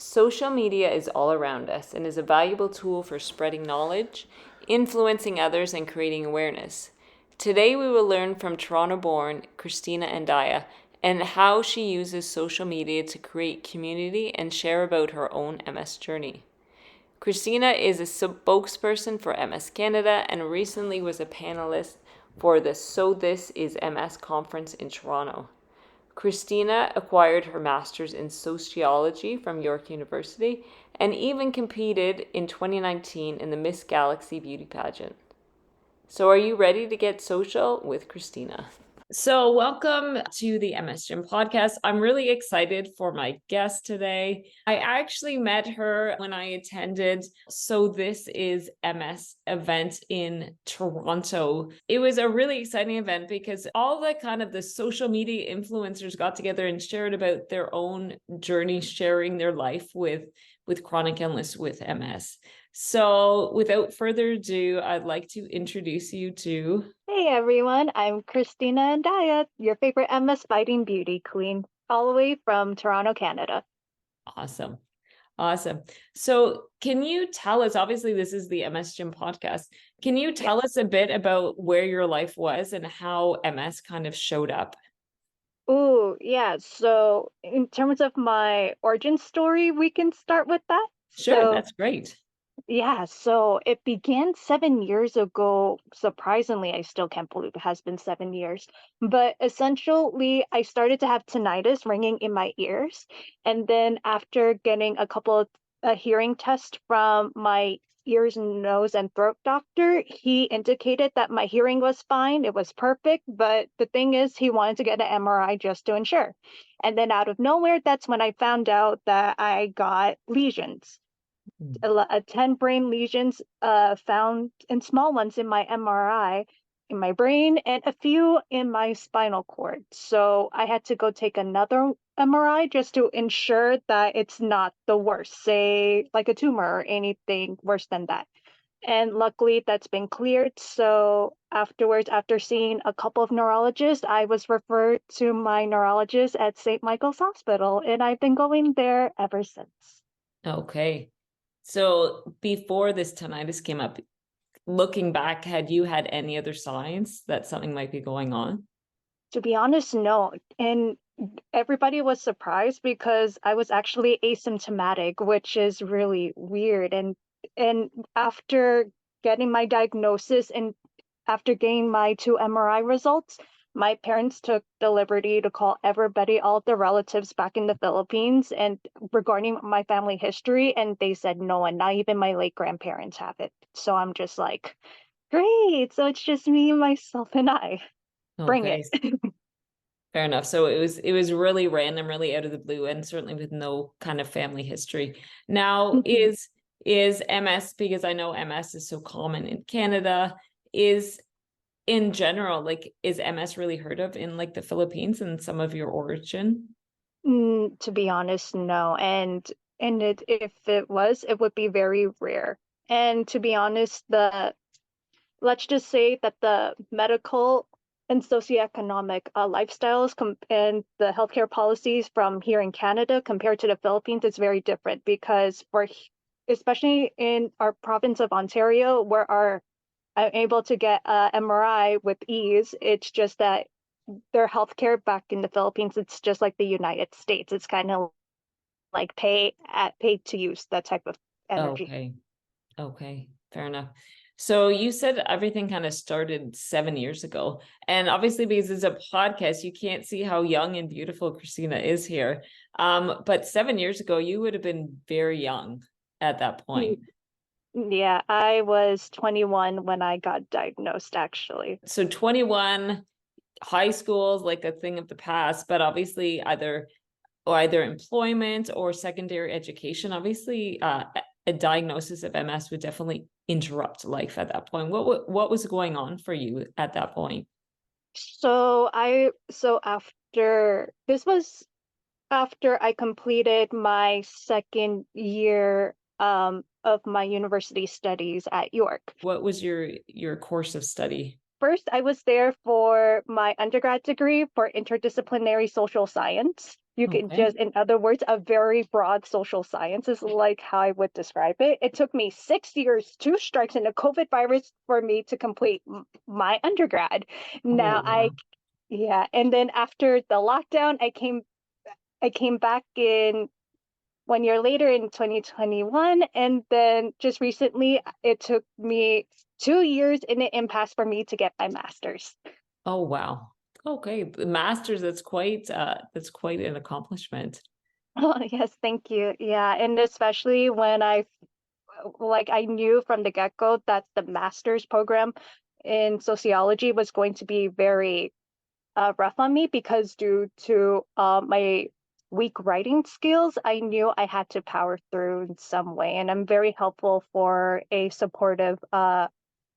Social media is all around us and is a valuable tool for spreading knowledge, influencing others, and creating awareness. Today, we will learn from Toronto-born Christina Andaya and how she uses social media to create community and share about her own MS journey. Christina is a spokesperson for MS Canada and recently was a panelist for the So This Is MS conference in Toronto. Christina acquired her master's in sociology from York University and even competed in 2019 in the Miss Galaxy beauty pageant. So are you ready to get social with Christina? So welcome to the MS Gym podcast. I'm really excited for my guest today. I actually met her when I attended So This Is MS event in Toronto. It was a really exciting event because all the kind of the social media influencers got together and shared about their own journey, sharing their life with chronic illness with MS. So without further ado, I'd like to introduce you to... Hey everyone, I'm Christina Andaya, your favorite MS fighting beauty queen, all the way from Toronto, Canada. Awesome. Awesome. So can you tell us, obviously this is the MS Gym podcast, can you tell us a bit about where your life was and how MS kind of showed up? Ooh, yeah, so in terms of my origin story, we can start with that. Sure, So, that's great. yeah, so it began 7 years ago. Surprisingly, I still can't believe it has been 7 years. But essentially, I started to have tinnitus ringing in my ears. And then after getting a couple of hearing tests from my ears, nose, and throat doctor, he indicated that my hearing was fine. It was perfect. But the thing is, he wanted to get an MRI just to ensure. And then out of nowhere, that's when I found out that I got lesions. 10 brain lesions found in small ones in my MRI in my brain and a few in my spinal cord. So I had to go take another MRI just to ensure that it's not the worst, say like a tumor or anything worse than that. And luckily that's been cleared. So afterwards, after seeing a couple of neurologists, I was referred to my neurologist at St. Michael's Hospital, and I've been going there ever since. Okay. So before this tinnitus came up, looking back, had you had any other signs that something might be going on? To be honest, no. And everybody was surprised because I was actually asymptomatic, which is really weird. And after getting my diagnosis and after getting my two MRI results, my parents took the liberty to call everybody, all the relatives back in the Philippines, and regarding my family history, and they said no, and not even my late grandparents have it. So I'm just like, great. So it's just me, myself, and I. Bring it. Okay. Fair enough. So it was really random, really out of the blue, and certainly with no kind of family history. Now, Mhm. is MS, because I know MS is so common in Canada, is in general, like, is MS really heard of in like the Philippines and some of your origin? To be honest, no. And if it was, it would be very rare. And to be honest, the let's just say that the medical and socioeconomic lifestyles and the healthcare policies from here in Canada compared to the Philippines is very different because especially in our province of Ontario, where I'm able to get a MRI with ease. It's just that their healthcare back in the Philippines, it's just like the United States. It's kind of like pay to use, that type of energy. Okay. Okay. Fair enough. So you said everything kind of started 7 years ago. And obviously, because it's a podcast, you can't see how young and beautiful Christina is here. But 7 years ago, you would have been very young at that Mm, point. Yeah, I was 21 when I got diagnosed, actually. So 21, high school is like a thing of the past, but obviously either employment or secondary education, obviously a diagnosis of MS would definitely interrupt life at that point. What was going on for you at that point? So after this was after I completed my second year of my university studies at York. What was your course of study? First, I was there for my undergrad degree for interdisciplinary social science. You can Okay. just, in other words, a very broad social science is like how I would describe it. It took me 6 years, two strikes, and a COVID virus for me to complete my undergrad. Oh, Now wow. yeah, and then after the lockdown, I came back in 1 year later in 2021, and then just recently, it took me 2 years and an impasse for me to get my master's. Oh, wow. Okay. The master's, that's quite an accomplishment. Oh, yes, thank you. Yeah, and especially when I knew from the get-go that the master's program in sociology was going to be very rough on me because due to my weak writing skills, I knew I had to power through in some way. And I'm very helpful for a supportive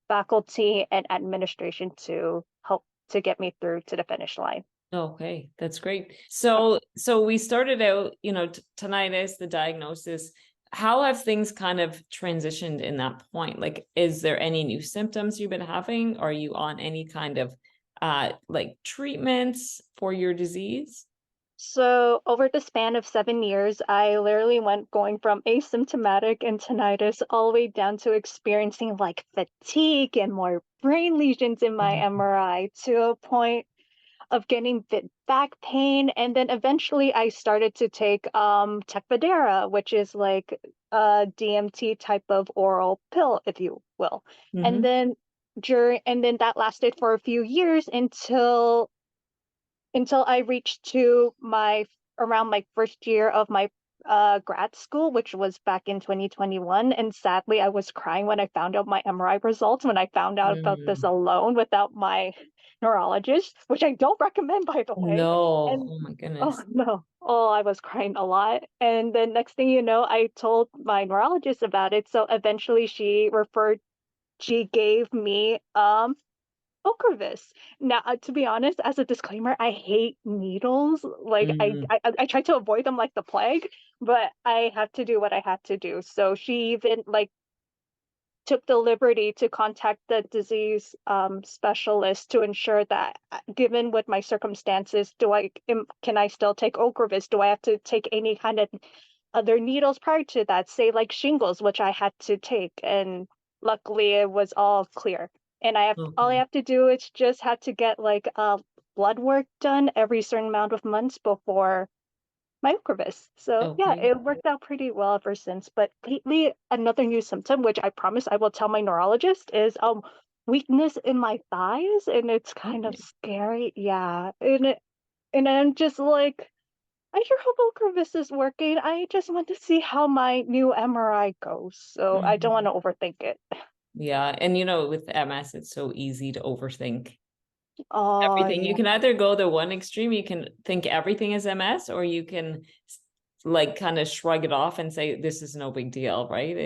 faculty and administration to help to get me through to the finish line. Okay, that's great. So we started out, tinnitus, the diagnosis. How have things kind of transitioned in that point? Like, is there any new symptoms you've been having? Are you on any kind of like treatments for your disease? So over the span of 7 years, I literally went going from asymptomatic and tinnitus all the way down to experiencing like fatigue and more brain lesions in my Mhm. MRI to a point of getting back pain. And then eventually I started to take Tecfidera, which is like a DMT type of oral pill, if you will. And Mhm. then that lasted for a few years until I reached to my around my first year of my grad school, which was back in 2021. And sadly, I was crying when I found out my MRI results, when I found out about this Mm. alone without my neurologist, which I don't recommend, by the way. No. And Oh my oh goodness. no, oh, I was crying a lot. And then next thing you know, I told my neurologist about it. So eventually she gave me Ocrevus. Now, to be honest, as a disclaimer, I hate needles. Like Mm. I try to avoid them like the plague, but I have to do what I have to do. So she even like took the liberty to contact the disease specialist to ensure that, given with my circumstances, can I still take Ocrevus? Do I have to take any kind of other needles prior to that, say like shingles, which I had to take, and luckily it was all clear. And all I Okay. have to do is just had to get like blood work done every certain amount of months before my Ocrevus. So yeah, Okay. it worked out pretty well ever since. But lately, another new symptom, which I promise I will tell my neurologist, is weakness in my thighs, and it's kind of Okay. scary. Yeah, and I'm just like, I sure hope Ocrevus is working. I just want to see how my new MRI goes, so I don't want Mhm. to overthink it. Yeah, and with MS, it's so easy to overthink Oh everything. You yeah. can either go the one extreme, you can think everything is MS, or you can like kind of shrug it off and say this is no big deal, right?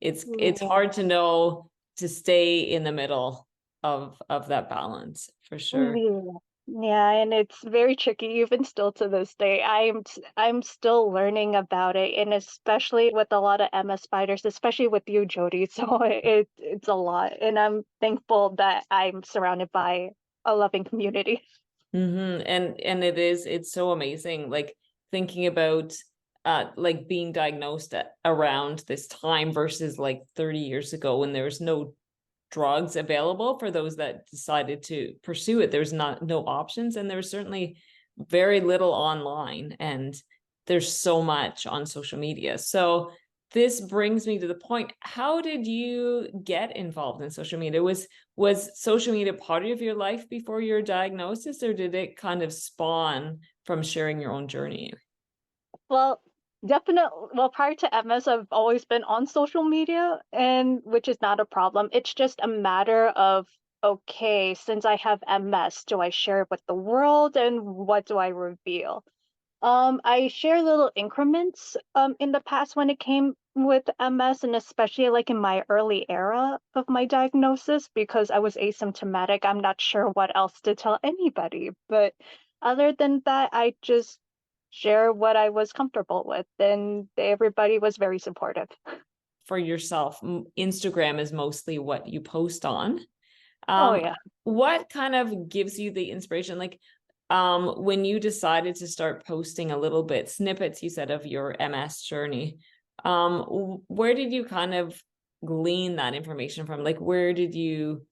It's hard to know, to stay in the middle of that balance for sure. Yeah. Yeah, and it's very tricky even still to this day. I'm still learning about it, and especially with a lot of MS fighters, especially with you, Jody. So it's a lot, and I'm thankful that I'm surrounded by a loving community. And it's so amazing, like thinking about like being diagnosed around this time versus like 30 years ago when there was no drugs available for those that decided to pursue it. There's not no options, and there's certainly very little online, and there's so much on social media. So this brings me to the point, how did you get involved in social media? Was social media part of your life before your diagnosis, or did it kind of spawn from sharing your own journey? Well, definitely. Well, prior to MS, I've always been on social media, and which is not a problem. It's just a matter of, okay, since I have MS, do I share it with the world, and what do I reveal? I share little increments in the past when it came with MS, and especially like in my early era of my diagnosis, because I was asymptomatic. I'm not sure what else to tell anybody. But other than that, I just share what I was comfortable with, and everybody was very supportive. For yourself, Instagram is mostly what you post on. Oh um yeah. what kind of gives you the inspiration? Like, when you decided to start posting a little bit snippets, you said, of your MS journey, where did you kind of glean that information from? Like, where did you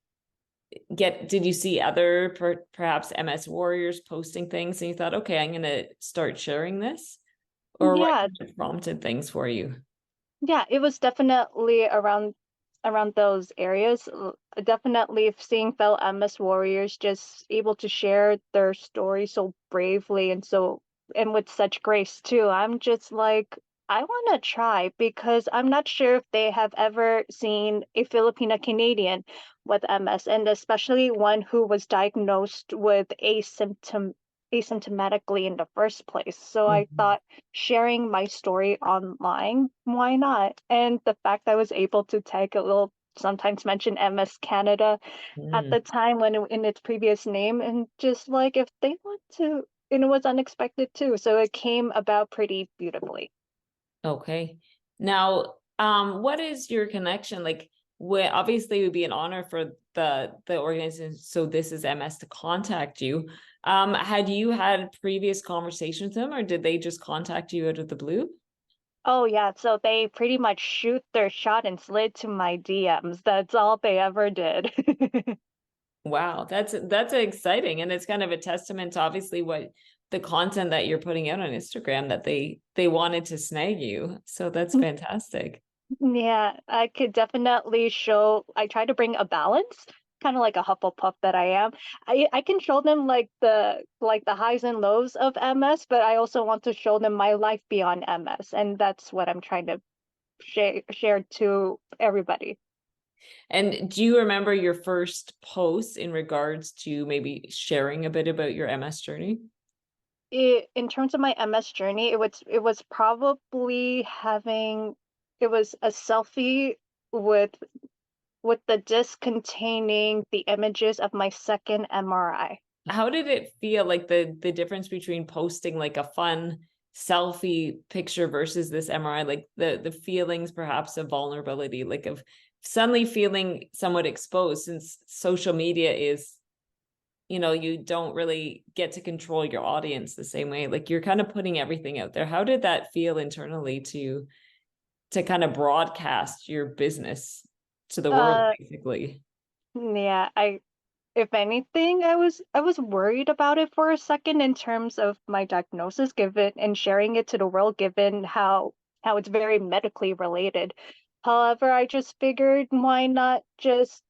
did you see other perhaps MS warriors posting things and you thought, okay, I'm going to start sharing this? Or what Yeah, kind of prompted things for you? yeah, it was definitely around those areas. Definitely seeing fellow MS warriors just able to share their story so bravely and so and with such grace too. I'm just like, I want to try because I'm not sure if they have ever seen a Filipina Canadian with MS, and especially one who was diagnosed with asymptomatically in the first place. So I Mhm. thought sharing my story online, why not? And the fact I was able to tag a little, sometimes mention MS Canada at Mm. the time when in its previous name, and just like if they want to, and it was unexpected too. So it came about pretty beautifully. Okay. Now, what is your connection? Like, where obviously it would be an honor for the organization, so this is MS, to contact you. Had you had previous conversations with them, or did they just contact you out of the blue? Oh yeah, so they pretty much shoot their shot and slid to my DMs. That's all they ever did. Wow, that's exciting, and it's kind of a testament to obviously what the content that you're putting out on Instagram, that they wanted to snag you. So that's fantastic. Yeah, I could definitely show. I try to bring a balance, kind of like a Hufflepuff that I am. I can show them like the highs and lows of MS, but I also want to show them my life beyond MS, and that's what I'm trying to share to everybody. And do you remember your first post in regards to maybe sharing a bit about your MS journey? In terms of my MS journey, it was probably having it was a selfie with with the disc containing the images of my second MRI. How did it feel, like the difference between posting like a fun selfie picture versus this MRI, like the feelings perhaps of vulnerability, like of suddenly feeling somewhat exposed, since social media is, you don't really get to control your audience the same way. Like, you're kind of putting everything out there. How did that feel internally to kind of broadcast your business to the world, Uh, basically? yeah, I if anything, I was worried about it for a second in terms of my diagnosis, given and sharing it to the world, given how it's very medically related. However, I just figured why not just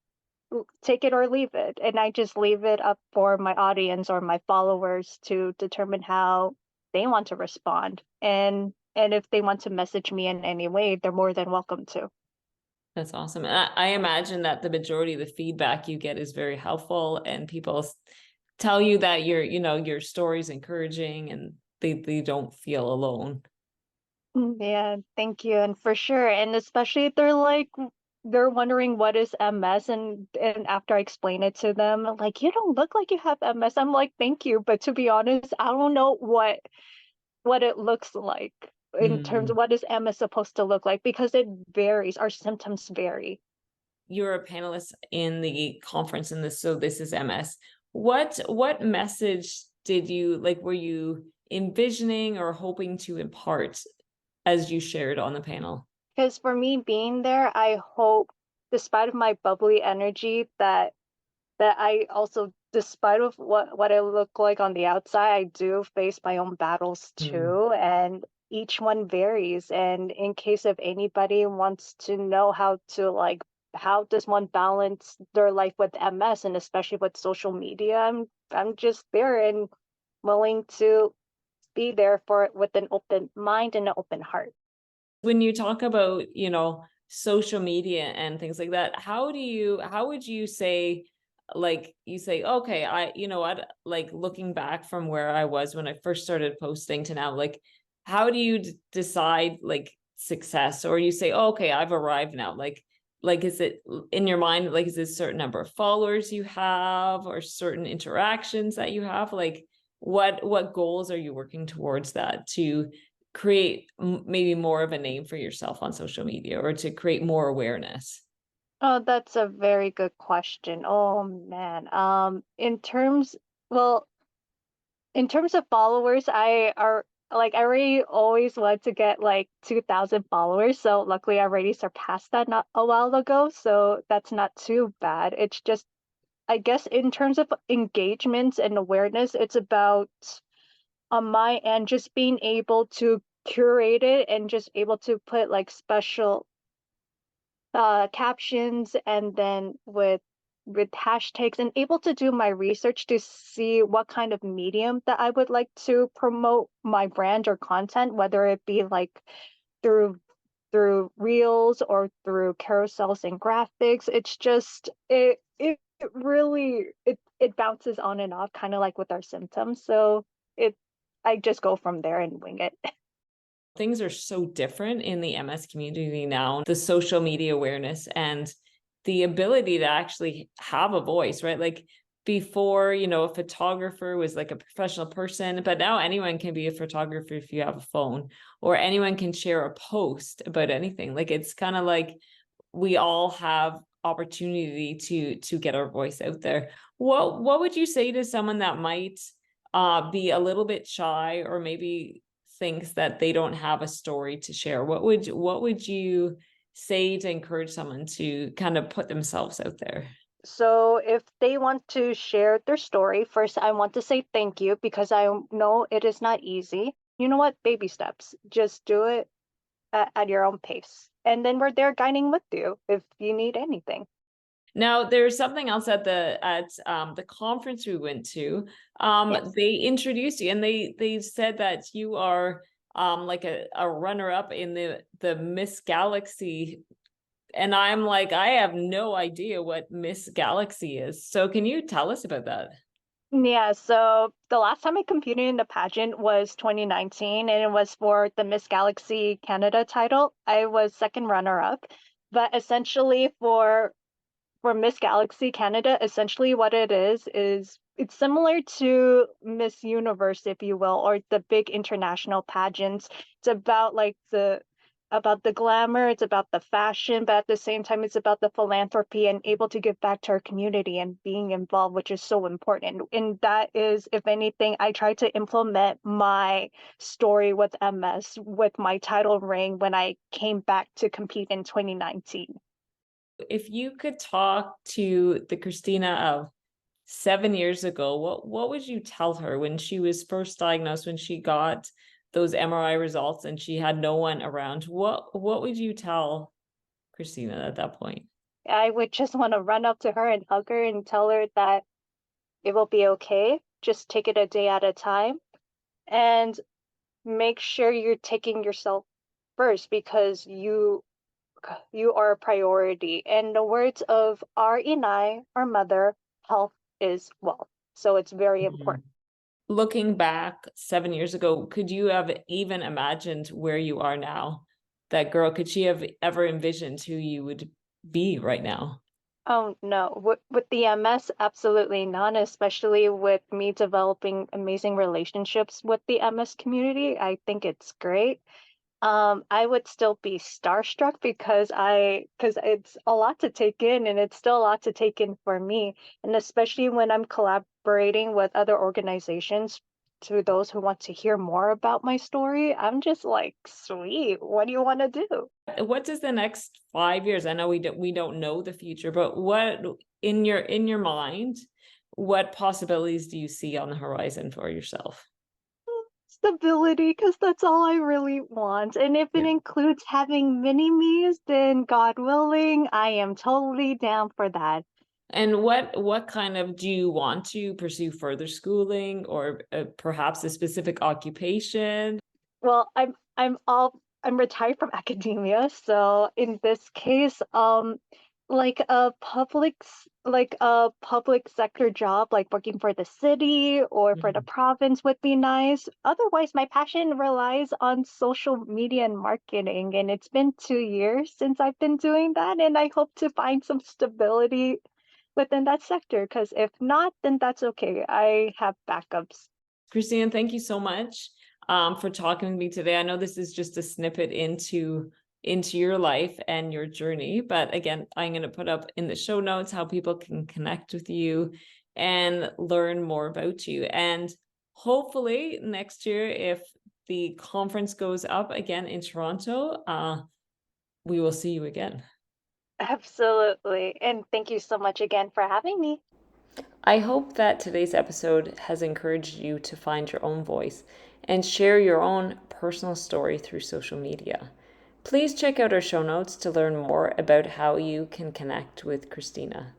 take it or leave it, and I just leave it up for my audience or my followers to determine how they want to respond. And if they want to message me in any way, they're more than welcome to. That's awesome. And I imagine that the majority of the feedback you get is very helpful, and people tell you that your story's encouraging, and they don't feel alone. Yeah, thank you. And for sure. And especially if they're like they're wondering what is MS, and after I explain it to them, like you don't look like you have MS. I'm like, thank you, but to be honest, I don't know what it looks like in terms of Mm. what is MS supposed to look like because it varies. Our symptoms vary. You're a panelist in the conference in this, so this is MS. What message did you like, were you envisioning or hoping to impart as you shared on the panel? Because for me being there, I hope, despite of my bubbly energy, that I also, despite of what I look like on the outside, I do face my own battles Mm. too, and each one varies. And in case if anybody wants to know how to like how does one balance their life with MS and especially with social media, I'm just there and willing to be there for it with an open mind and an open heart. When you talk about, social media and things like that, how would you say, like, you say, okay, you know what, like, looking back from where I was when I first started posting to now, like, how do you decide like success? Or you say, oh, okay, I've arrived now, like is it in your mind, like, is it a certain number of followers you have or certain interactions that you have? Like, what goals are you working towards that to create maybe more of a name for yourself on social media, or to create more awareness? Oh, that's a very good question. Oh man. In terms, well, In terms of followers, I already always want to get like 2,000 followers. So luckily I already surpassed that not a while ago. So that's not too bad. It's just, I guess in terms of engagements and awareness, it's about on my end just being able to curate it and just able to put like special captions and then with hashtags and able to do my research to see what kind of medium that I would like to promote my brand or content, whether it be like through reels or through carousels and graphics. It's just it really it bounces on and off, kind of like with our symptoms. So it I just go from there and wing it. Things are so different in the MS community now, the social media awareness and the ability to actually have a voice, right? Like before, a photographer was like a professional person, but now anyone can be a photographer if you have a phone, or anyone can share a post about anything. Like it's kind of like we all have opportunity to get our voice out there. What would you say to someone that might be a little bit shy, or maybe thinks that they don't have a story to share? What would you say to encourage someone to kind of put themselves out there? So if they want to share their story, first I want to say thank you because I know it is not easy. You know what? Baby steps. Just do it at your own pace. And then we're there guiding with you if you need anything. Now, there's something else at the conference we went to. Yes. They introduced you, and they said that you are like a runner up in the Miss Galaxy. And I'm like, I have no idea what Miss Galaxy is. So can you tell us about that? Yeah, so the last time I competed in the pageant was 2019, and it was for the Miss Galaxy Canada title. I was second runner up, but essentially for Miss Galaxy Canada, essentially what it is it's similar to Miss Universe, if you will, or the big international pageants. It's about like about the glamour, it's about the fashion, but at the same time, it's about the philanthropy and able to give back to our community and being involved, which is so important. And that is, if anything, I try to implement my story with MS with my title ring when I came back to compete in 2019. If you could talk to the Christina of 7 years ago, what would you tell her when she was first diagnosed, when she got those MRI results and she had no one around? What would you tell Christina at that point? I would just want to run up to her and hug her and tell her that it will be okay. Just take it a day at a time and make sure you're taking yourself first because you are a priority. In the words of our Inai, our mother, health is wealth. So it's very Mhm. important. Looking back 7 years ago, could you have even imagined where you are now? That girl, could she have ever envisioned who you would be right now? Oh no, with the MS, absolutely not, especially with me developing amazing relationships with the MS community. I think it's great. I would still be starstruck because it's a lot to take in and it's still a lot to take in for me. And especially when I'm collaborating with other organizations to those who want to hear more about my story, I'm just like, sweet, what do you want to do? What does the next 5 years? I know we don't know the future, but what in your mind, what possibilities do you see on the horizon for yourself? Stability, because that's all I really want. And if it Yeah. includes having mini-me's, then God willing, I am totally down for that. And what kind of, do you want to pursue further schooling, or perhaps a specific occupation? Well, I'm retired from academia, so in this case, like a public sector job, like working for the city or for the Mhm. province would be nice. Otherwise, my passion relies on social media and marketing, and it's been 2 years since I've been doing that, and I hope to find some stability within that sector, because if not, then that's okay. I have backups. Christine, thank you so much for talking with me today. I know this is just a snippet into your life and your journey, but again, I'm going to put up in the show notes how people can connect with you and learn more about you. And hopefully next year, if the conference goes up again in Toronto, we will see you again. Absolutely. And thank you so much again for having me. I hope that today's episode has encouraged you to find your own voice and share your own personal story through social media. Please check out our show notes to learn more about how you can connect with Christina.